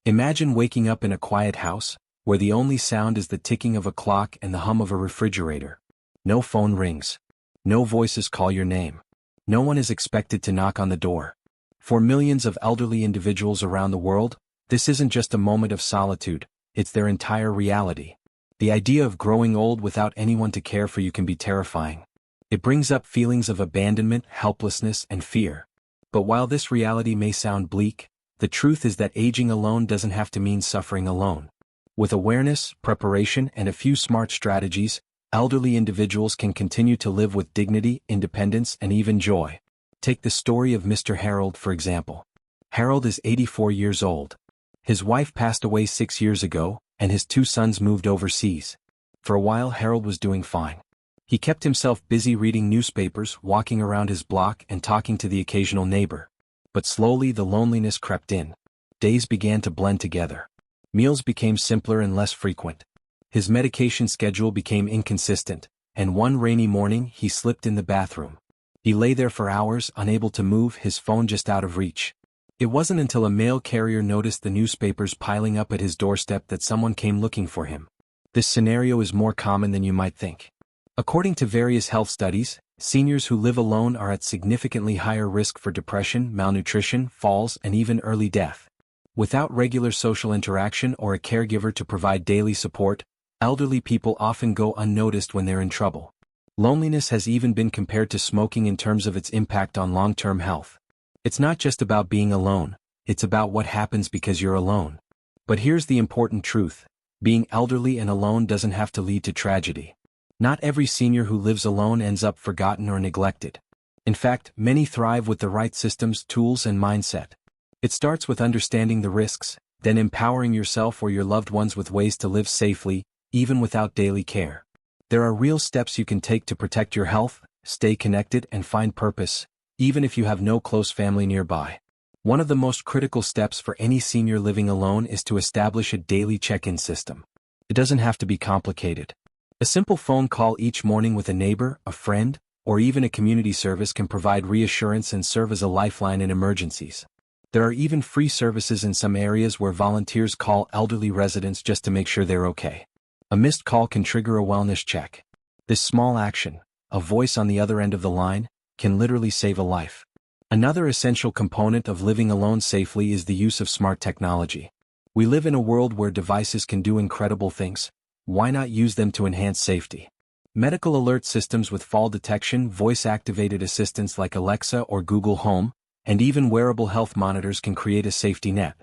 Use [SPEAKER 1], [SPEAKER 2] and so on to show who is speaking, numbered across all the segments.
[SPEAKER 1] Imagine waking up in a quiet house, where the only sound is the ticking of a clock and the hum of a refrigerator. No phone rings. No voices call your name. No one is expected to knock on the door. For millions of elderly individuals around the world, this isn't just a moment of solitude, it's their entire reality. The idea of growing old without anyone to care for you can be terrifying. It brings up feelings of abandonment, helplessness, and fear. But while this reality may sound bleak, the truth is that aging alone doesn't have to mean suffering alone. With awareness, preparation, and a few smart strategies, elderly individuals can continue to live with dignity, independence, and even joy. Take the story of Mr. Harold, for example. Harold is 84 years old. His wife passed away 6 years ago, and his 2 sons moved overseas. For a while Harold was doing fine. He kept himself busy reading newspapers, walking around his block, and talking to the occasional neighbor. But slowly the loneliness crept in. Days began to blend together. Meals became simpler and less frequent. His medication schedule became inconsistent, and one rainy morning he slipped in the bathroom. He lay there for hours, unable to move, his phone just out of reach. It wasn't until a mail carrier noticed the newspapers piling up at his doorstep that someone came looking for him. This scenario is more common than you might think. According to various health studies, seniors who live alone are at significantly higher risk for depression, malnutrition, falls, and even early death. Without regular social interaction or a caregiver to provide daily support, elderly people often go unnoticed when they're in trouble. Loneliness has even been compared to smoking in terms of its impact on long-term health. It's not just about being alone, it's about what happens because you're alone. But here's the important truth: being elderly and alone doesn't have to lead to tragedy. Not every senior who lives alone ends up forgotten or neglected. In fact, many thrive with the right systems, tools, and mindset. It starts with understanding the risks, then empowering yourself or your loved ones with ways to live safely, even without daily care. There are real steps you can take to protect your health, stay connected, and find purpose, even if you have no close family nearby. One of the most critical steps for any senior living alone is to establish a daily check-in system. It doesn't have to be complicated. A simple phone call each morning with a neighbor, a friend, or even a community service can provide reassurance and serve as a lifeline in emergencies. There are even free services in some areas where volunteers call elderly residents just to make sure they're okay. A missed call can trigger a wellness check. This small action, a voice on the other end of the line, can literally save a life. Another essential component of living alone safely is the use of smart technology. We live in a world where devices can do incredible things. Why not use them to enhance safety? Medical alert systems with fall detection, voice-activated assistants like Alexa or Google Home, and even wearable health monitors can create a safety net.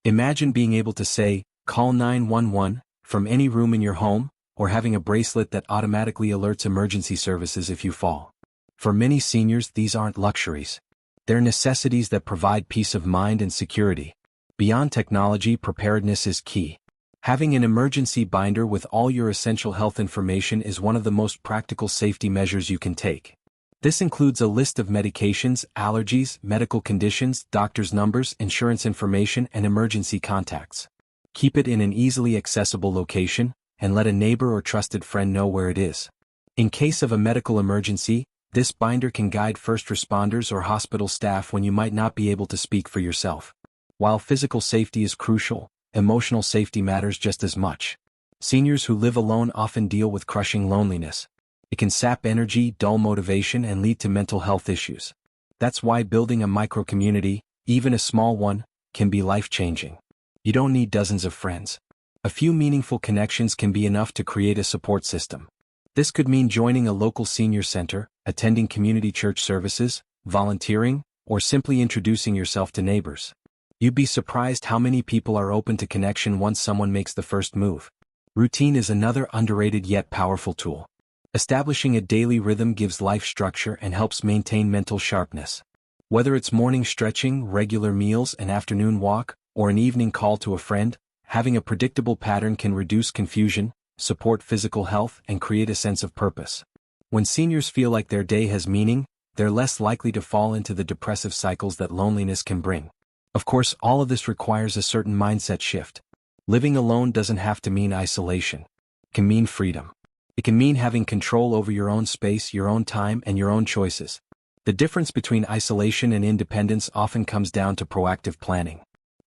[SPEAKER 1] Imagine being able to say, "Call 911," from any room in your home, or having a bracelet that automatically alerts emergency services if you fall. For many seniors, these aren't luxuries. They're necessities that provide peace of mind and security. Beyond technology, preparedness is key. Having an emergency binder with all your essential health information is one of the most practical safety measures you can take. This includes a list of medications, allergies, medical conditions, doctor's numbers, insurance information, and emergency contacts. Keep it in an easily accessible location, and let a neighbor or trusted friend know where it is. In case of a medical emergency, this binder can guide first responders or hospital staff when you might not be able to speak for yourself. While physical safety is crucial, emotional safety matters just as much. Seniors who live alone often deal with crushing loneliness. It can sap energy, dull motivation, and lead to mental health issues. That's why building a micro-community, even a small one, can be life-changing. You don't need dozens of friends. A few meaningful connections can be enough to create a support system. This could mean joining a local senior center, attending community church services, volunteering, or simply introducing yourself to neighbors. You'd be surprised how many people are open to connection once someone makes the first move. Routine is another underrated yet powerful tool. Establishing a daily rhythm gives life structure and helps maintain mental sharpness. Whether it's morning stretching, regular meals, an afternoon walk, or an evening call to a friend, having a predictable pattern can reduce confusion, support physical health, and create a sense of purpose. When seniors feel like their day has meaning, they're less likely to fall into the depressive cycles that loneliness can bring. Of course, all of this requires a certain mindset shift. Living alone doesn't have to mean isolation. It can mean freedom. It can mean having control over your own space, your own time, and your own choices. The difference between isolation and independence often comes down to proactive planning.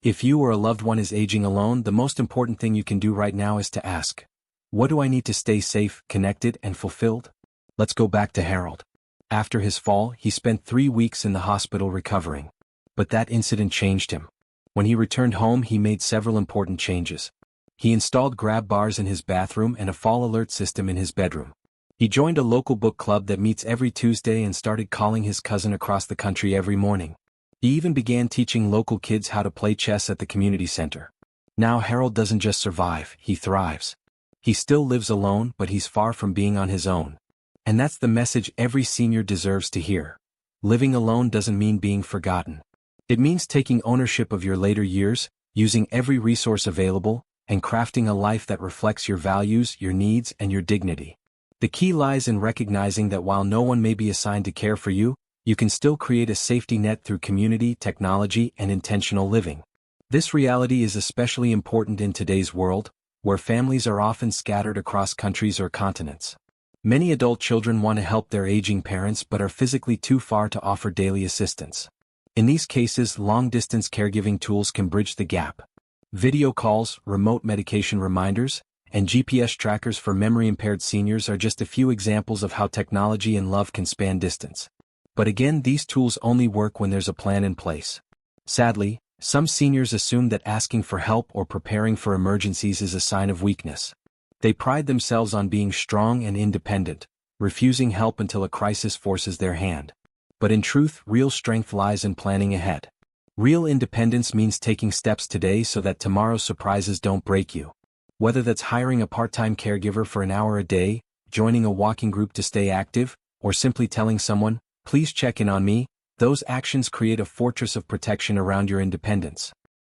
[SPEAKER 1] If you or a loved one is aging alone, the most important thing you can do right now is to ask, what do I need to stay safe, connected, and fulfilled? Let's go back to Harold. After his fall, he spent 3 weeks in the hospital recovering. But that incident changed him. When he returned home, he made several important changes. He installed grab bars in his bathroom and a fall alert system in his bedroom. He joined a local book club that meets every Tuesday and started calling his cousin across the country every morning. He even began teaching local kids how to play chess at the community center. Now Harold doesn't just survive, he thrives. He still lives alone, but he's far from being on his own. And that's the message every senior deserves to hear. Living alone doesn't mean being forgotten. It means taking ownership of your later years, using every resource available, and crafting a life that reflects your values, your needs, and your dignity. The key lies in recognizing that while no one may be assigned to care for you, you can still create a safety net through community, technology, and intentional living. This reality is especially important in today's world, where families are often scattered across countries or continents. Many adult children want to help their aging parents but are physically too far to offer daily assistance. In these cases, long-distance caregiving tools can bridge the gap. Video calls, remote medication reminders, and GPS trackers for memory-impaired seniors are just a few examples of how technology and love can span distance. But again, these tools only work when there's a plan in place. Sadly, some seniors assume that asking for help or preparing for emergencies is a sign of weakness. They pride themselves on being strong and independent, refusing help until a crisis forces their hand. But in truth, real strength lies in planning ahead. Real independence means taking steps today so that tomorrow's surprises don't break you. Whether that's hiring a part-time caregiver for an hour a day, joining a walking group to stay active, or simply telling someone, "Please check in on me," those actions create a fortress of protection around your independence.